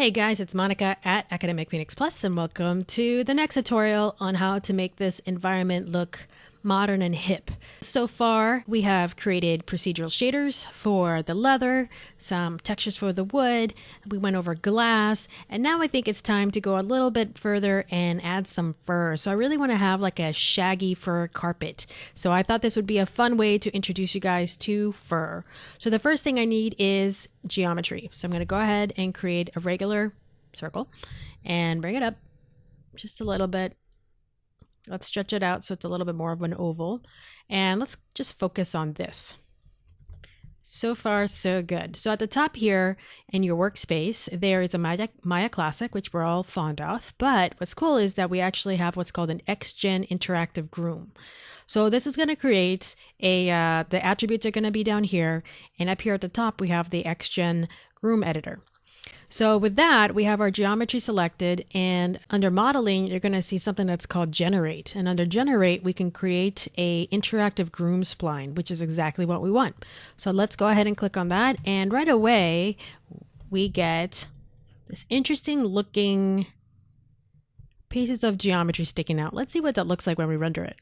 Hey guys, it's Monica at Academic Phoenix Plus, and welcome to the next tutorial on how to make this environment look modern and hip. So far, we have created procedural shaders for the leather, some textures for the wood, we went over glass, and now I think it's time to go a little bit further and add some fur. So I really want to have like a shaggy fur carpet. So I thought this would be a fun way to introduce you guys to fur. So the first thing I need is geometry. So I'm going to go ahead and create a regular circle and bring it up just a little bit. Let's stretch it out so it's a little bit more of an oval. And let's just focus on this. So far, so good. So at the top here in your workspace, there is a Maya Classic, which we're all fond of. But what's cool is that we actually have what's called an xGen interactive Groom. So this is going to create the attributes are going to be down here. And up here at the top, we have the xGen Groom editor. So with that, we have our geometry selected, and under modeling, you're going to see something that's called generate. And under generate, we can create a interactive groom spline, which is exactly what we want. So let's go ahead and click on that. And right away, we get this interesting looking pieces of geometry sticking out. Let's see what that looks like when we render it.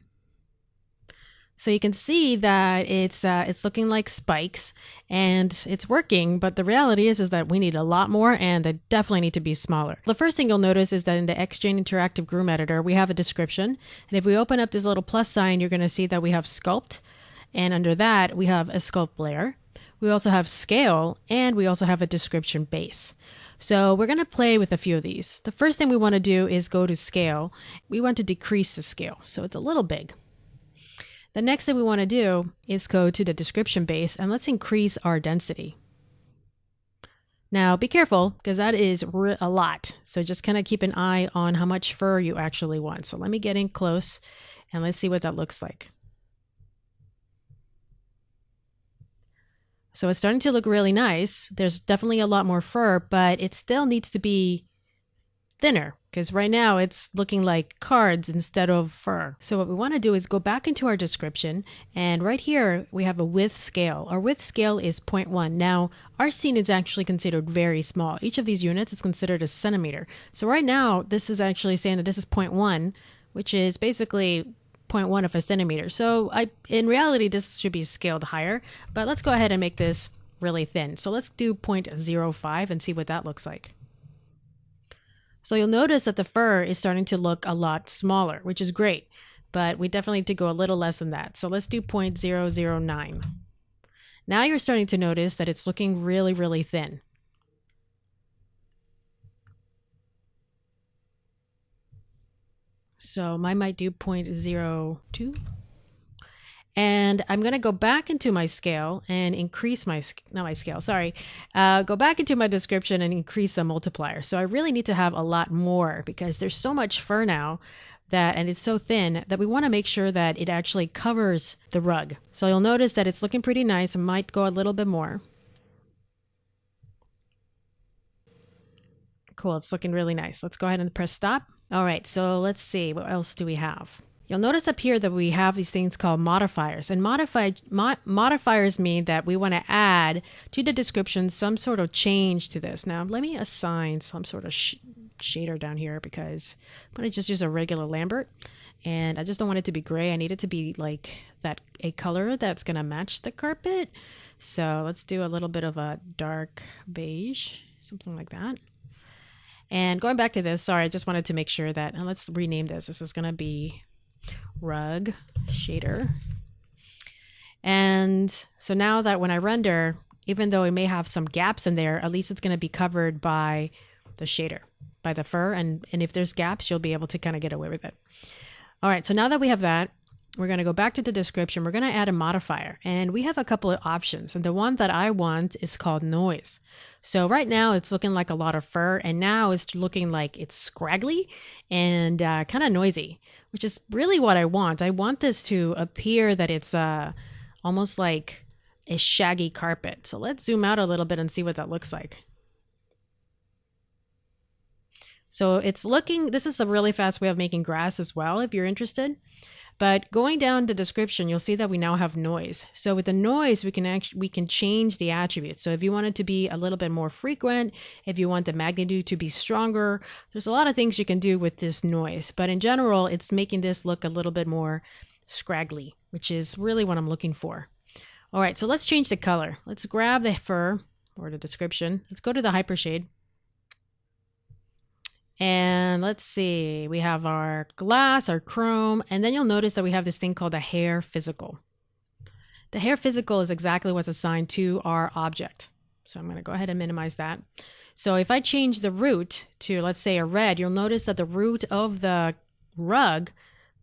So you can see that it's looking like spikes and it's working, but the reality is that we need a lot more and they definitely need to be smaller. The first thing you'll notice is that in the xGen Interactive Groom Editor, we have a description. And if we open up this little plus sign, you're going to see that we have sculpt. And under that, we have a sculpt layer. We also have scale, and we also have a description base. So we're going to play with a few of these. The first thing we want to do is go to scale. We want to decrease the scale, so it's a little big. The next thing we want to do is go to the description base and let's increase our density. Now be careful because that is a lot. So just kind of keep an eye on how much fur you actually want. So let me get in close and let's see what that looks like. So it's starting to look really nice. There's definitely a lot more fur, but it still needs to be thinner because right now it's looking like cards instead of fur. So what we want to do is go back into our description, and right here we have a width scale. Our width scale is 0.1. Now our scene is actually considered very small. Each of these units is considered a centimeter. So right now this is actually saying that this is 0.1, which is basically 0.1 of a centimeter. So in reality this should be scaled higher, but let's go ahead and make this really thin. So let's do 0.05 and see what that looks like. So you'll notice that the fur is starting to look a lot smaller, which is great, but we definitely need to go a little less than that. So let's do 0.009. Now you're starting to notice that it's looking really, really thin. So mine might do 0.02. And I'm going to go back into my scale and increase go back into my description and increase the multiplier. So I really need to have a lot more because there's so much fur now and it's so thin that we want to make sure that it actually covers the rug. So you'll notice that it's looking pretty nice. I might go a little bit more. Cool. It's looking really nice. Let's go ahead and press stop. All right. So let's see. What else do we have? You'll notice up here that we have these things called modifiers, and modifiers mean that we want to add to the description some sort of change to this. Now, let me assign some sort of shader down here because I'm going to just use a regular Lambert, and I just don't want it to be gray. I need it to be like a color that's going to match the carpet. So let's do a little bit of a dark beige, something like that. And going back to this, sorry, I just wanted to make sure that, and let's rename this. This is going to be rug shader. And so now that when I render, even though it may have some gaps in there, at least it's going to be covered by the shader, by the fur. And if there's gaps, you'll be able to kind of get away with it. All right. So now that we have that, we're going to go back to the description. We're going to add a modifier, and we have a couple of options. And the one that I want is called noise. So right now it's looking like a lot of fur, and now it's looking like it's scraggly and kind of noisy, which is really what I want. I want this to appear that it's almost like a shaggy carpet. So let's zoom out a little bit and see what that looks like. So it's looking, this is a really fast way of making grass as well, if you're interested. But going down the description, you'll see that we now have noise. So with the noise, we can change the attributes. So if you want it to be a little bit more frequent, if you want the magnitude to be stronger, there's a lot of things you can do with this noise. But in general, it's making this look a little bit more scraggly, which is really what I'm looking for. All right, so let's change the color. Let's grab the fur or the description. Let's go to the Hypershade. And let's see, we have our glass, our chrome, and then you'll notice that we have this thing called a hair physical. The hair physical is exactly what's assigned to our object. So I'm going to go ahead and minimize that. So if I change the root to, let's say, a red, you'll notice that the root of the rug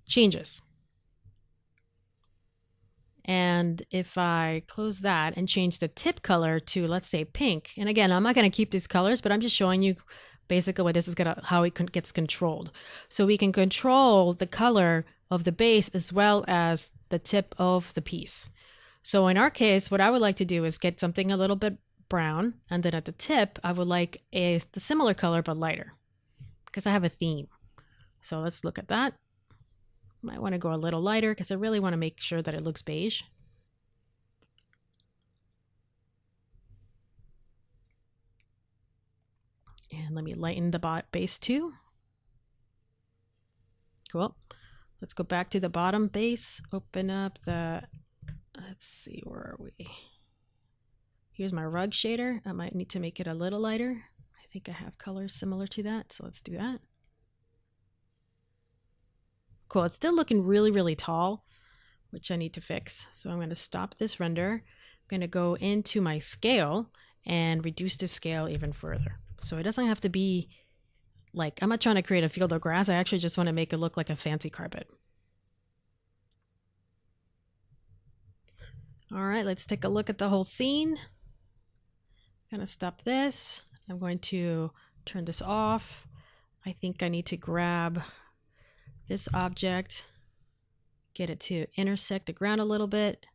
changes. And if I close that and change the tip color to, let's say, pink, and again, I'm not going to keep these colors, but I'm just showing you basically what this is how it gets controlled. So we can control the color of the base as well as the tip of the piece. So in our case, what I would like to do is get something a little bit brown, and then at the tip, I would like the similar color but lighter because I have a theme. So let's look at that. Might want to go a little lighter because I really want to make sure that it looks beige. And let me lighten the base too. Cool. Let's go back to the bottom base. Open up the, let's see, where are we? Here's my rug shader. I might need to make it a little lighter. I think I have colors similar to that, so let's do that. Cool, it's still looking really, really tall, which I need to fix. So I'm going to stop this render. I'm going to go into my scale and reduce the scale even further. So it doesn't have to be like, I'm not trying to create a field of grass. I actually just want to make it look like a fancy carpet. All right, let's take a look at the whole scene. I'm going to stop this. I'm going to turn this off. I think I need to grab this object, get it to intersect the ground a little bit.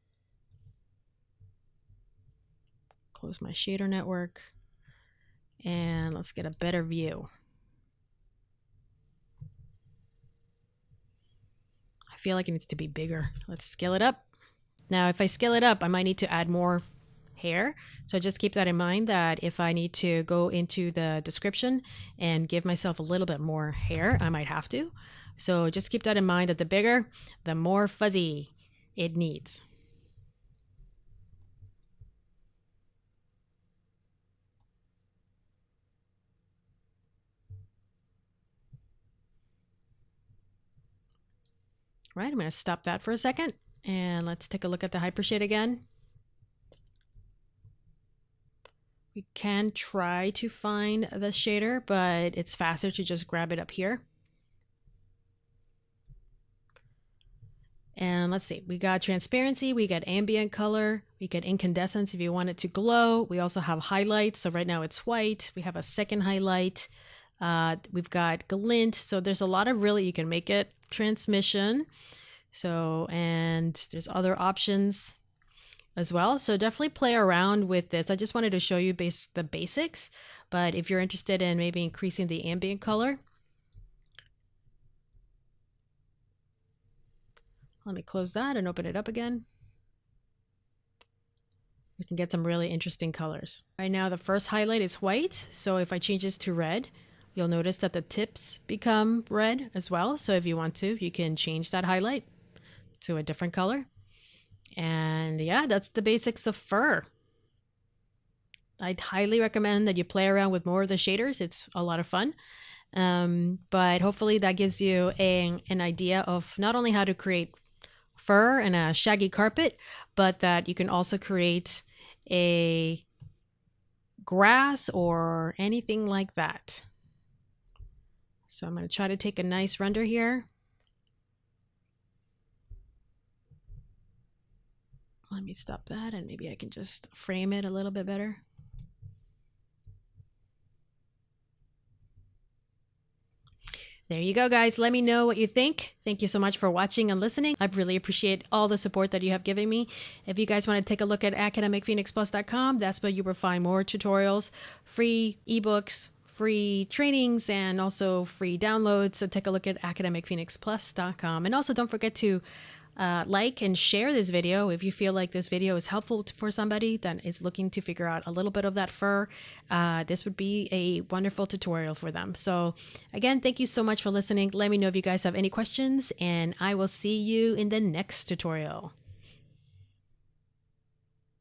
Close my shader network. And let's get a better view. I feel like it needs to be bigger. Let's scale it up. Now, if I scale it up, I might need to add more hair. So just keep that in mind that if I need to go into the description and give myself a little bit more hair, I might have to. So just keep that in mind that the bigger, the more fuzzy it needs. Right, I'm going to stop that for a second and let's take a look at the Hypershade again. We can try to find the shader, but it's faster to just grab it up here. And let's see, we got transparency, we got ambient color, we get incandescence if you want it to glow. We also have highlights. So right now it's white. We have a second highlight. We've got glint. So there's a lot of really, you can make it transmission. So, and there's other options as well. So definitely play around with this. I just wanted to show you the basics, but if you're interested in maybe increasing the ambient color, let me close that and open it up again. We can get some really interesting colors. Right now, the first highlight is white. So if I change this to red, you'll notice that the tips become red as well. So if you want to, you can change that highlight to a different color. And yeah, that's the basics of fur. I'd highly recommend that you play around with more of the shaders. It's a lot of fun. But hopefully that gives you an idea of not only how to create fur and a shaggy carpet, but that you can also create a grass or anything like that. So I'm going to try to take a nice render here. Let me stop that and maybe I can just frame it a little bit better. There you go, guys. Let me know what you think. Thank you so much for watching and listening. I really appreciate all the support that you have given me. If you guys want to take a look at academicphoenixplus.com, that's where you will find more tutorials, free ebooks, free trainings and also free downloads. So take a look at academicphoenixplus.com. And also don't forget to like and share this video if you feel like this video is helpful for somebody that is looking to figure out a little bit of that fur. This would be a wonderful tutorial for them. So again, thank you so much for listening. Let me know if you guys have any questions, and I will see you in the next tutorial.